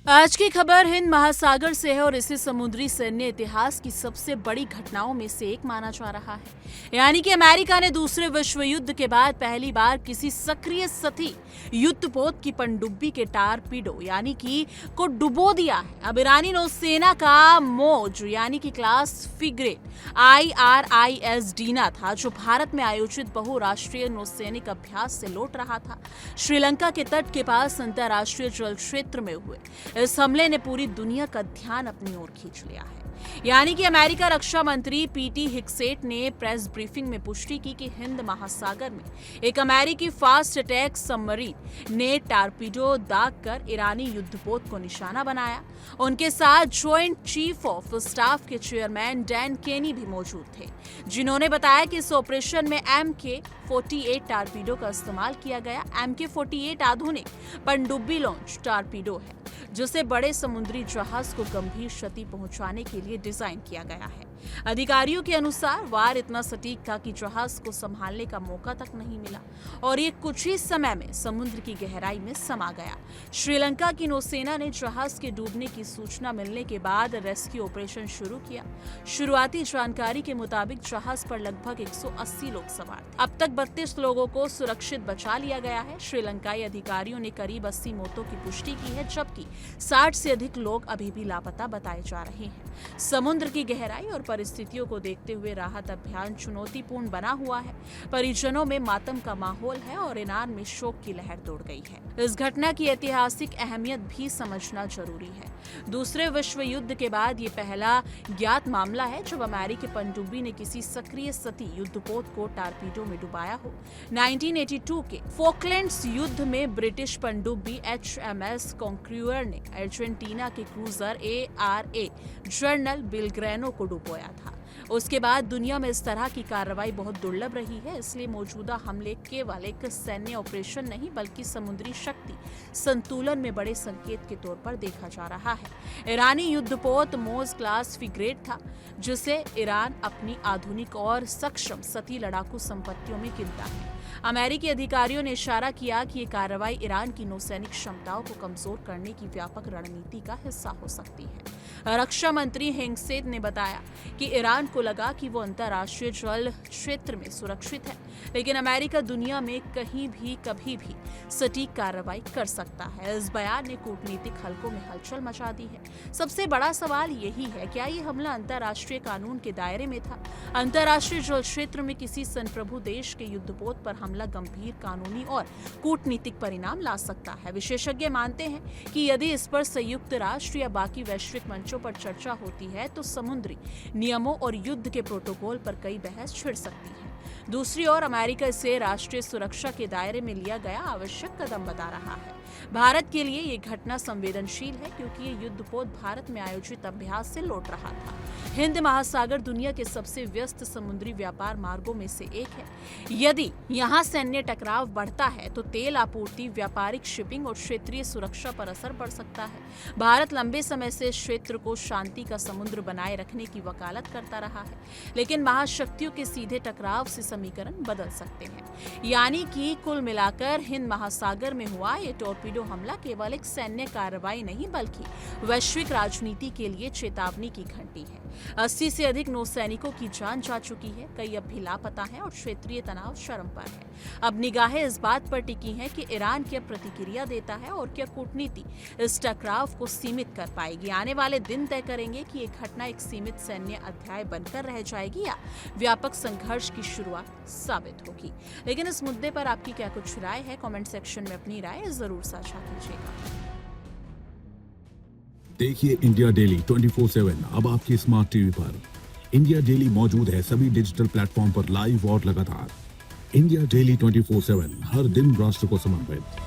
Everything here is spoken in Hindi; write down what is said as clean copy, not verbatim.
आज की खबर हिंद महासागर से है और इसे समुद्री सैन्य इतिहास की सबसे बड़ी घटनाओं में से एक माना जा रहा है। यानी कि अमेरिका ने दूसरे विश्व युद्ध के बाद पहली बार किसी सक्रिय सतही युद्धपोत की पनडुब्बी के टारपीडो यानी कि को डुबो दिया है। अब ईरानी नौसेना का मौज यानी कि क्लास फ्रिगेट IRIS डीना था, जो भारत में आयोजित बहुराष्ट्रीय नौसैनिक अभ्यास से लौट रहा था। श्रीलंका के तट के पास अंतर्राष्ट्रीय जल क्षेत्र में हुए इस हमले ने पूरी दुनिया का ध्यान अपनी ओर खींच लिया है। यानी कि अमेरिका रक्षा मंत्री पीटी हिक्सेट ने प्रेस ब्रीफिंग में पुष्टि की कि हिंद महासागर में एक अमेरिकी फास्ट अटैक सबमरीन ने टारपीडो दागकर ईरानी युद्धपोत को निशाना बनाया। उनके साथ जॉइंट चीफ ऑफ स्टाफ के चेयरमैन डैन केनी भी मौजूद थे, जिन्होंने बताया कि इस ऑपरेशन में MK-48 टारपीडो का इस्तेमाल किया गया। MK-48 आधुनिक पनडुब्बी लॉन्च टारपीडो है, जिसे बड़े समुद्री जहाज को गंभीर क्षति पहुंचाने के लिए डिजाइन किया गया है। अधिकारियों के अनुसार वार इतना सटीक था कि जहाज को संभालने का मौका तक नहीं मिला और ये कुछ ही समय में समुद्र की गहराई में समा गया। श्रीलंका की नौसेना ने जहाज के डूबने की सूचना मिलने के बाद रेस्क्यू ऑपरेशन शुरू किया। शुरुआती जानकारी के मुताबिक जहाज पर लगभग 180 लोग सवार थे। अब तक 32 लोगों को सुरक्षित बचा लिया गया है। श्रीलंकाई अधिकारियों ने करीब 80 मौतों की पुष्टि की है, जबकि 60 से अधिक लोग अभी भी लापता बताए जा रहे हैं। समुद्र की गहराई और परिस्थितियों को देखते हुए राहत अभियान चुनौतीपूर्ण बना हुआ है। परिजनों में मातम का माहौल है और ईरान में शोक की लहर दौड़ गई है। इस घटना की ऐतिहासिक अहमियत भी समझना जरूरी है। दूसरे विश्व युद्ध के बाद ये पहला ज्ञात मामला है जब अमेरिकी पनडुब्बी ने किसी सक्रिय सतही युद्धपोत को टारपीडो में डुबाया हो। 1982 के फॉकलैंड्स युद्ध में ब्रिटिश पनडुब्बी HMS कॉन्क्रूअर ने अर्जेंटीना के क्रूजर ARA जनरल बेलग्रेनो को डुबोया था। उसके बाद दुनिया में इस तरह की कार्रवाई बहुत दुर्लभ रही है, इसलिए मौजूदा हमले केवल एक सैन्य ऑपरेशन नहीं बल्कि समुद्री शक्ति संतुलन में बड़े संकेत के तौर पर देखा जा रहा है। ईरानी युद्धपोत मोज क्लास फ्रिगेट था, जिसे ईरान अपनी आधुनिक और सक्षम सतही लड़ाकू संपत्तियों में गिनता है। अमेरिकी अधिकारियों ने इशारा किया कि ये कार्रवाई ईरान की नौसैनिक क्षमताओं को कमजोर करने की व्यापक रणनीति का हिस्सा हो सकती है। रक्षा मंत्री हेग्सेट ने बताया कि ईरान को लगा कि वो अंतर्राष्ट्रीय जल क्षेत्र में सुरक्षित है, लेकिन अमेरिका दुनिया में कहीं भी कभी भी सटीक कार्रवाई कर सकता है। इस बयान ने कूटनीतिक हलकों में हलचल मचा दी है। सबसे बड़ा सवाल यही है, क्या ये हमला अंतर्राष्ट्रीय कानून के दायरे में था? अंतर्राष्ट्रीय जल क्षेत्र में किसी संप्रभु देश के युद्धपोत पर हमला गंभीर कानूनी और कूटनीतिक परिणाम ला सकता है। विशेषज्ञ मानते हैं कि यदि इस पर संयुक्त राष्ट्र या बाकी वैश्विक मंचों पर चर्चा होती है तो समुद्री नियमों और युद्ध के प्रोटोकॉल पर कई बहस छिड़ सकती है। दूसरी ओर अमेरिका इसे राष्ट्रीय सुरक्षा के दायरे में लिया गया आवश्यक कदम बता रहा है। भारत के लिए ये घटना संवेदनशील है, क्योंकि ये युद्धपोत भारत में आयोजित अभ्यास से लौट रहा था। हिंद महासागर दुनिया के सबसे व्यस्त समुद्री व्यापार मार्गों में से एक है। यदि यहाँ सैन्य टकराव बढ़ता है तो तेल आपूर्ति, व्यापारिक शिपिंग और क्षेत्रीय सुरक्षा पर असर पड़ सकता है। भारत लंबे समय से इस क्षेत्र को शांति का समुद्र बनाए रखने की वकालत करता रहा है, लेकिन महाशक्तियों के सीधे टकराव से समीकरण बदल सकते हैं। यानी कि कुल मिलाकर हिंद महासागर में हुआ ये टॉर्पीडो हमला केवल एक सैन्य कार्रवाई नहीं बल्कि वैश्विक राजनीति के लिए चेतावनी की घंटी है। 80 से अधिक नौसैनिकों की जान जा चुकी है, कई अब भी लापता हैं और क्षेत्रीय तनाव चरम पर है। अब निगाहें इस बात पर टिकी हैं कि ईरान क्या प्रतिक्रिया देता है और क्या कूटनीति इस टकराव को सीमित कर पाएगी। आने वाले दिन तय करेंगे कि ये घटना एक सीमित सैन्य अध्याय बनकर रह जाएगी या व्यापक संघर्ष की शुरुआत साबित होगी। लेकिन इस मुद्दे पर आपकी क्या कुछ राय है? कमेंट सेक्शन में अपनी राय जरूर साझा कीजिएगा। देखिए इंडिया डेली 24/7 अब आपकी स्मार्ट टीवी पर। इंडिया डेली मौजूद है सभी डिजिटल प्लेटफॉर्म पर लाइव और लगातार। इंडिया डेली 24/7 हर दिन राष्ट्र को समर्पित।